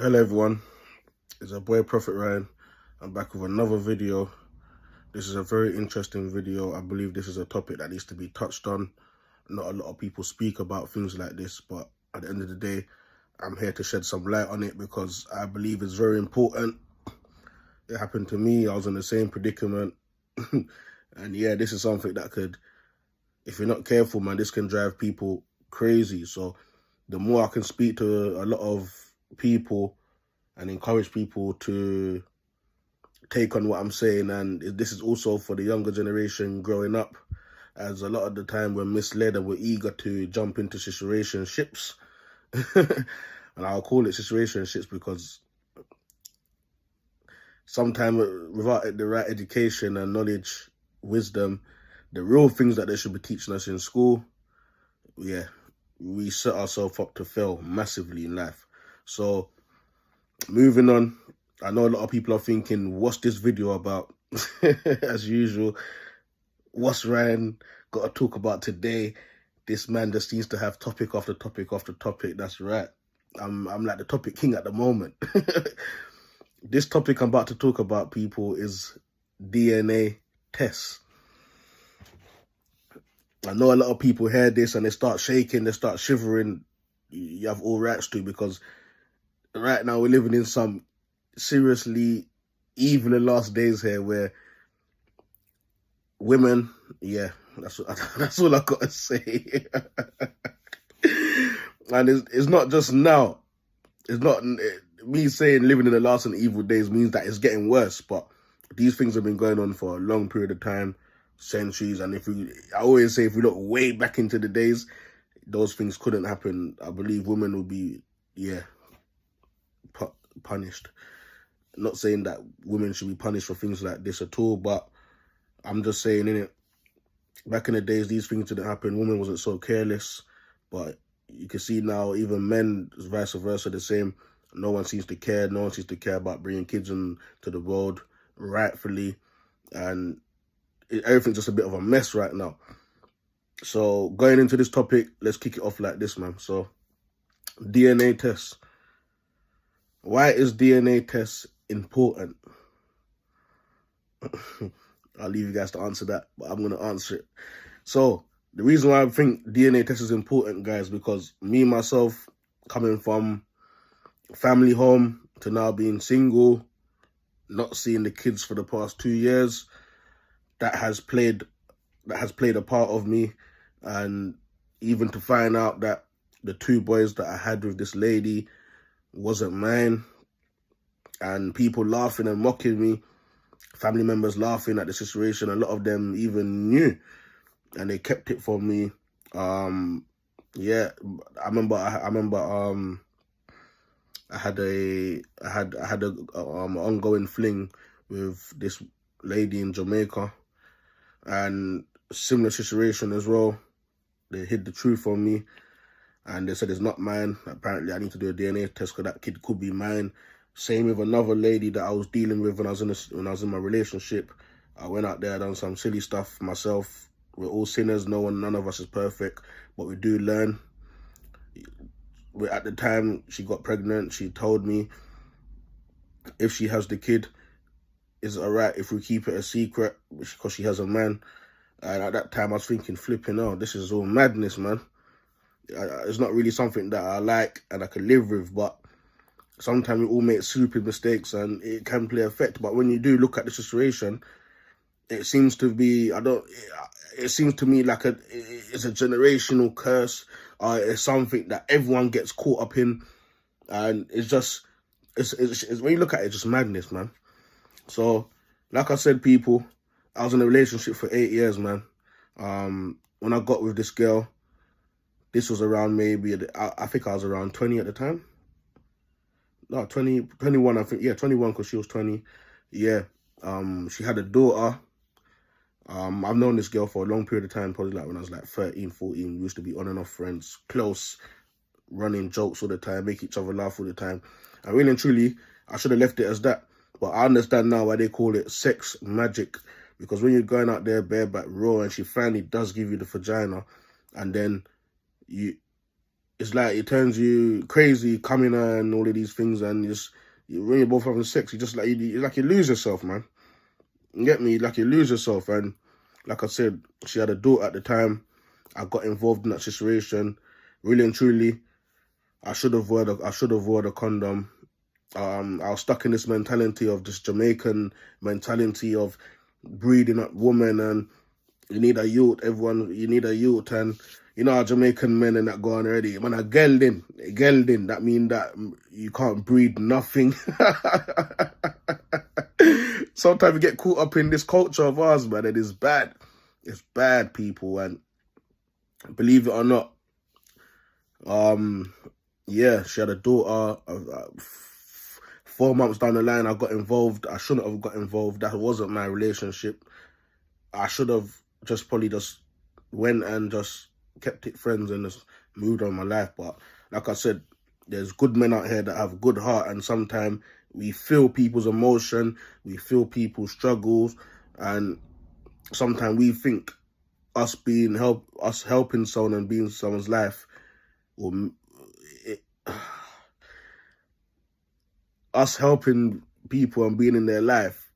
Hello everyone, it's our boy Proph Rye. I'm back with another video. This is a very interesting video. I believe this is a topic that needs to be touched on. Not a lot of people speak about things like this, but at the end of the day, I'm here to shed some light on it because I believe it's very important. It happened to me, I was in the same predicament. And yeah, this is something that could, if you're not careful, man, this can drive people crazy. So the more I can speak to a lot of people and encourage people to take on what I'm saying, and this is also for the younger generation growing up, as a lot of the time we're misled and we're eager to jump into situationships. And I'll call it situationships because sometimes without the right education and knowledge, wisdom, the real things that they should be teaching us in school, yeah, we set ourselves up to fail massively in life. So moving on, I know a lot of people are thinking, what's this video about? As usual, what's Ryan got to talk about today? This man just seems to have topic after topic after topic. That's right. I'm like the topic king at the moment. This topic I'm about to talk about, people, is DNA tests. I know a lot of people hear this and they start shaking, they start shivering. You have all rights to, because right now we're living in some seriously evil and last days here where women, yeah, that's all I gotta say. And it's not just now. It's not me saying living in the last and evil days means that it's getting worse, but these things have been going on for a long period of time, centuries. And I always say, if we look way back into the days, those things couldn't happen. I believe women will be, yeah, punished. Not saying that women should be punished for things like this at all, but I'm just saying, innit, back in the days, these things didn't happen. Women wasn't so careless, but you can see now, even men, vice versa, the same. No one seems to care. No one seems to care about bringing kids into the world rightfully, and everything's just a bit of a mess right now. So going into this topic, let's kick it off like this, man. So DNA tests. Why is DNA tests important? I'll leave you guys to answer that, but I'm going to answer it. So the reason why I think DNA test is important, guys, because me, myself, coming from family home to now being single, not seeing the kids for the past 2 years, that has played a part of me. And even to find out that the 2 boys that I had with this lady wasn't mine, and people laughing and mocking me, family members laughing at the situation. A lot of them even knew, and they kept it from me. Yeah, I remember I had a ongoing fling with this lady in Jamaica, and similar situation as well. They hid the truth from me, and they said it's not mine. Apparently, I need to do a DNA test because that kid could be mine. Same with another lady that I was dealing with when I was in my relationship. I went out there, done some silly stuff myself. We're all sinners. None of us is perfect, but we do learn. At the time she got pregnant, she told me if she has the kid, is it alright if we keep it a secret because she has a man? And at that time I was thinking, flipping, oh, this is all madness, man. It's not really something that I like and I can live with, but sometimes we all make stupid mistakes and it can play effect. But when you do look at the situation, it seems to be, it seems to me like it's a generational curse. It's something that everyone gets caught up in, and it's when you look at it, it's just madness, man. So, like I said, people, I was in a relationship for 8 years, man. When I got with this girl, this was around maybe, I think I was around 20 at the time. No, 21, I think. Yeah, 21, because she was 20. Yeah. She had a daughter. I've known this girl for a long period of time, probably like when I was like 13, 14. We used to be on and off friends, close, running jokes all the time, make each other laugh all the time. And really and truly, I should have left it as that. But I understand now why they call it sex magic. Because when you're going out there bareback raw and she finally does give you the vagina, and then it's like it turns you crazy coming and all of these things, and when you're both having sex, you just like you lose yourself, man. You get me? Like you lose yourself. And like I said, she had a daughter at the time. I got involved in that situation. Really and truly, I should have worn a condom. I was stuck in this mentality of this Jamaican mentality of breeding up women, and you need a youth, everyone, you need a youth. And you know how Jamaican men and that go on already. When I gelding, that mean that you can't breed nothing. Sometimes we get caught up in this culture of ours, man, and it's bad. It's bad, people. And believe it or not, yeah, she had a daughter. 4 months down the line, I got involved. I shouldn't have got involved. That wasn't my relationship. I should have probably went and just kept it friends and just moved on my life. But like I said, there's good men out here that have good heart, and sometimes we feel people's emotion, we feel people's struggles, and sometimes we think us helping someone and being someone's life us helping people and being in their life,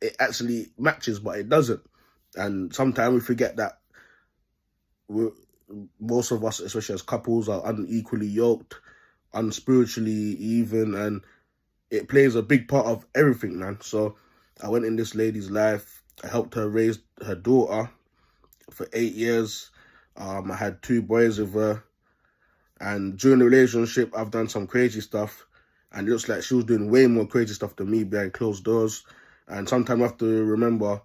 it actually matches, but it doesn't. And sometimes we forget that most of us, especially as couples, are unequally yoked, unspiritually even, and it plays a big part of everything, man. So I went in this lady's life. I helped her raise her daughter for 8 years. I had 2 boys with her. And during the relationship, I've done some crazy stuff. And it looks like she was doing way more crazy stuff than me behind closed doors. And sometimes I have to remember,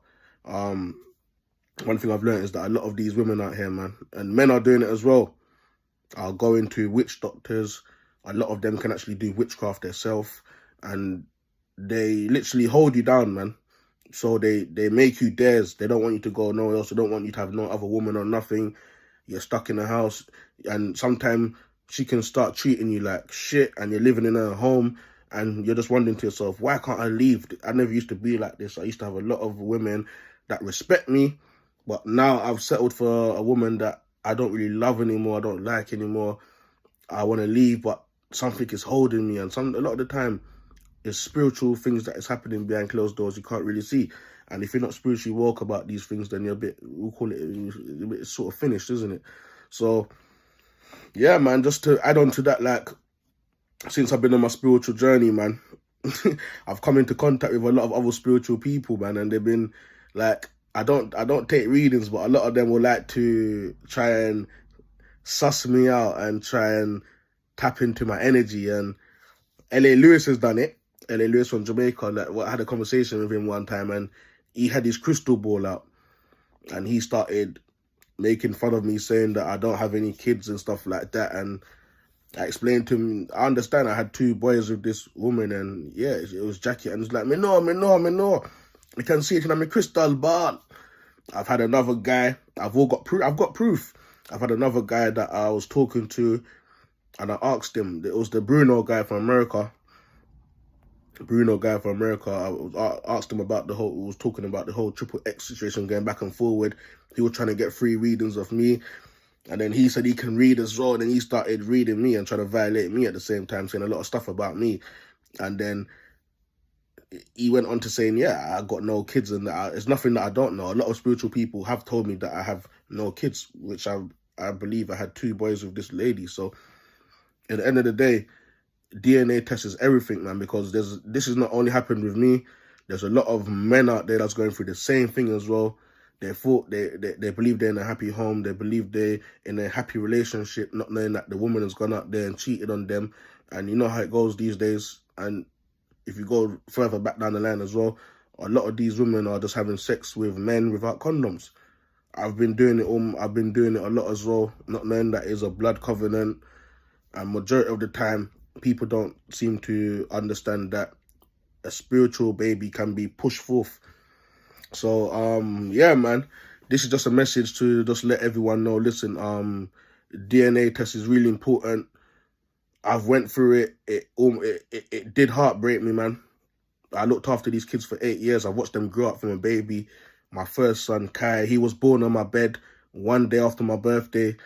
one thing I've learned is that a lot of these women out here, man, and men are doing it as well, are going to witch doctors. A lot of them can actually do witchcraft themselves. And they literally hold you down, man. So they make you theirs. They don't want you to go nowhere else. They don't want you to have no other woman or nothing. You're stuck in the house. And sometimes she can start treating you like shit, and you're living in her home, and you're just wondering to yourself, why can't I leave? I never used to be like this. I used to have a lot of women that respect me, but now I've settled for a woman that I don't really love anymore, I don't like anymore. I want to leave, but something is holding me, and a lot of the time, there's spiritual things that is happening behind closed doors you can't really see. And if you're not spiritually woke about these things, then you're we'll call it a bit sort of finished, isn't it? So yeah, man, just to add on to that, like, since I've been on my spiritual journey, man, I've come into contact with a lot of other spiritual people, man, and they've been like, I don't take readings, but a lot of them will like to try and suss me out and try and tap into my energy. And L.A. Lewis has done it. L.A. Lewis from Jamaica, like, I had a conversation with him one time, and he had his crystal ball out, and he started making fun of me, saying that I don't have any kids and stuff like that. And I explained to him, I understand I had 2 boys with this woman, and yeah, it was Jackie. And it's like, me no. You can see it in my crystal ball. I've had another guy, I've got proof. I've had another guy that I was talking to, and I asked him, it was the Bruno guy from America. I asked him about was talking about the whole triple X situation, going back and forward. He was trying to get free readings of me. And then he said he can read as well. And then he started reading me and trying to violate me at the same time, saying a lot of stuff about me. And then he went on to saying, yeah, I got no kids, and it's nothing that I don't know. A lot of spiritual people have told me that I have no kids, which I believe I had 2 boys with this lady. So at the end of the day, DNA test is everything, man, because this has not only happened with me. There's a lot of men out there that's going through the same thing as well. They believe they're in a happy home. They believe they're in a happy relationship, not knowing that the woman has gone out there and cheated on them. And you know how it goes these days. And if you go further back down the line as well, a lot of these women are just having sex with men without condoms. I've been doing it a lot as well, not knowing that it's a blood covenant. And majority of the time, people don't seem to understand that a spiritual baby can be pushed forth. So yeah, man, this is just a message to just let everyone know, listen, DNA test is really important. I've went through it. It did heartbreak me, man. I looked after these kids for 8 years. I watched them grow up from a baby. My first son, Kai, he was born on my bed one day after my birthday.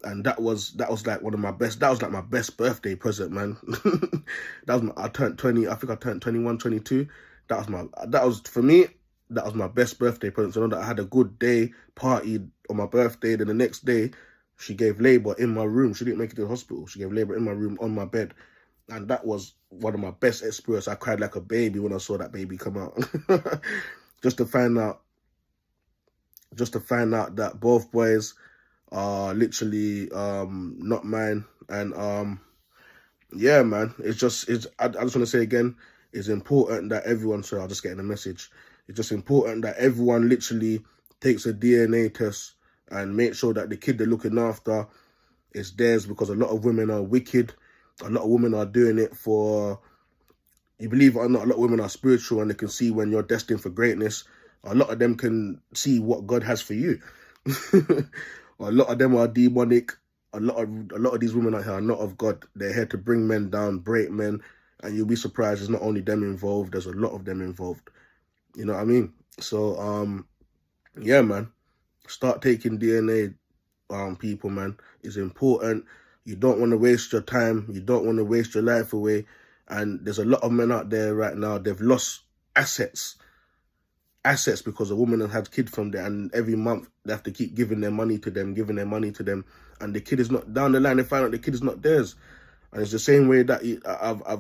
And that was like one of my best, that was like my best birthday present, man. I turned 20, I think I turned 21, 22. That was, for me, that was my best birthday present. So I know that I had a good day, partied on my birthday. Then the next day, she gave labour in my room. She didn't make it to the hospital. She gave labour in my room on my bed. And that was one of my best experiences. I cried like a baby when I saw that baby come out. just to find out that both boys are literally not mine. And yeah, man, I just want to say again, it's important that everyone, sorry, I'll just get in a message. It's just important that everyone literally takes a DNA test and make sure that the kid they're looking after is theirs, because a lot of women are wicked. A lot of women are doing it for, you believe it or not, a lot of women are spiritual and they can see when you're destined for greatness. A lot of them can see what God has for you. A lot of them are demonic. A lot of these women out here are not of God. They're here to bring men down, break men, and you'll be surprised there's not only them involved, there's a lot of them involved. You know what I mean? So yeah, man, start taking DNA, people, man. It's important. You don't want to waste your time. You don't want to waste your life away. And there's a lot of men out there right now, they've lost assets because a woman has had kids from there, and every month they have to keep giving their money to them, and the kid is not, down the line they find out the kid is not theirs. And it's the same way that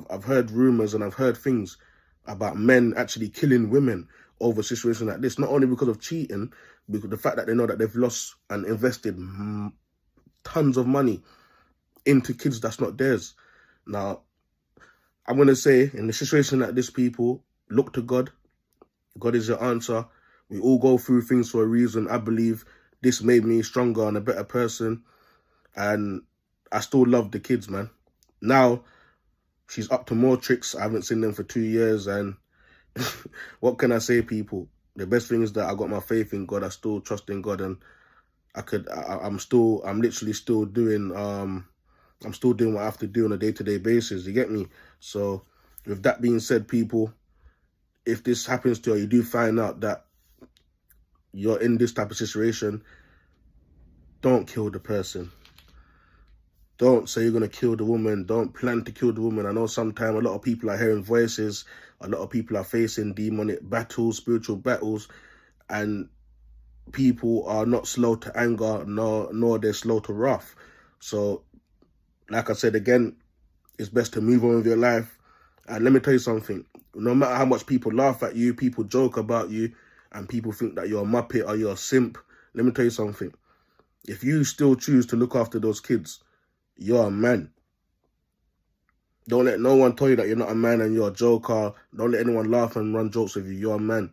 I've heard rumors and I've heard things about men actually killing women over situations like this, not only because of cheating, because the fact that they know that they've lost and invested tons of money into kids that's not theirs. Now, I'm going to say, in a situation like this, people, look to God. God is your answer. We all go through things for a reason. I believe this made me stronger and a better person. And I still love the kids, man. Now, she's up to more tricks. I haven't seen them for 2 years. And what can I say, people? The best thing is that I got my faith in God. I still trust in God. And I'm literally still doing, I'm still doing what I have to do on a day-to-day basis. You get me? So with that being said, people, if this happens to you, you do find out that you're in this type of situation, don't kill the person. Don't say you're going to kill the woman. Don't plan to kill the woman. I know sometimes a lot of people are hearing voices. A lot of people are facing demonic battles, spiritual battles, and people are not slow to anger, nor they're slow to wrath. So, like I said again, it's best to move on with your life. And let me tell you something. No matter how much people laugh at you, people joke about you, and people think that you're a muppet or you're a simp, let me tell you something. If you still choose to look after those kids, you're a man. Don't let no one tell you that you're not a man and you're a joker. Don't let anyone laugh and run jokes with you. You're a man.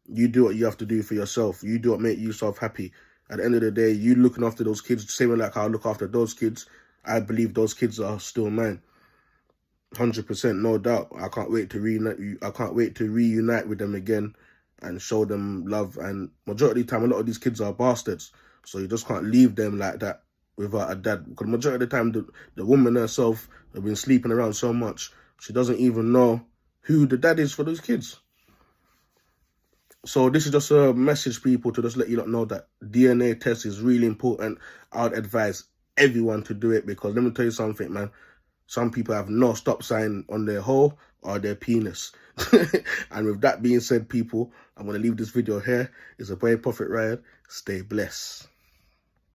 You do what you have to do for yourself. You do what makes yourself happy. At the end of the day, you looking after those kids, same like how I look after those kids. I believe those kids are still mine. 100%, no doubt. I can't wait to reunite with them again and show them love. And majority of the time, a lot of these kids are bastards, so you just can't leave them like that without a dad. Because majority of the time, the woman herself has been sleeping around so much, she doesn't even know who the dad is for those kids. So this is just a message, people, to just let you know that DNA test is really important. I would advise everyone to do it, because let me tell you something, man. Some people have no stop sign on their hole or their penis. And with that being said, people, I'm going to leave this video here. It's a boy, Proph Rye. Stay blessed.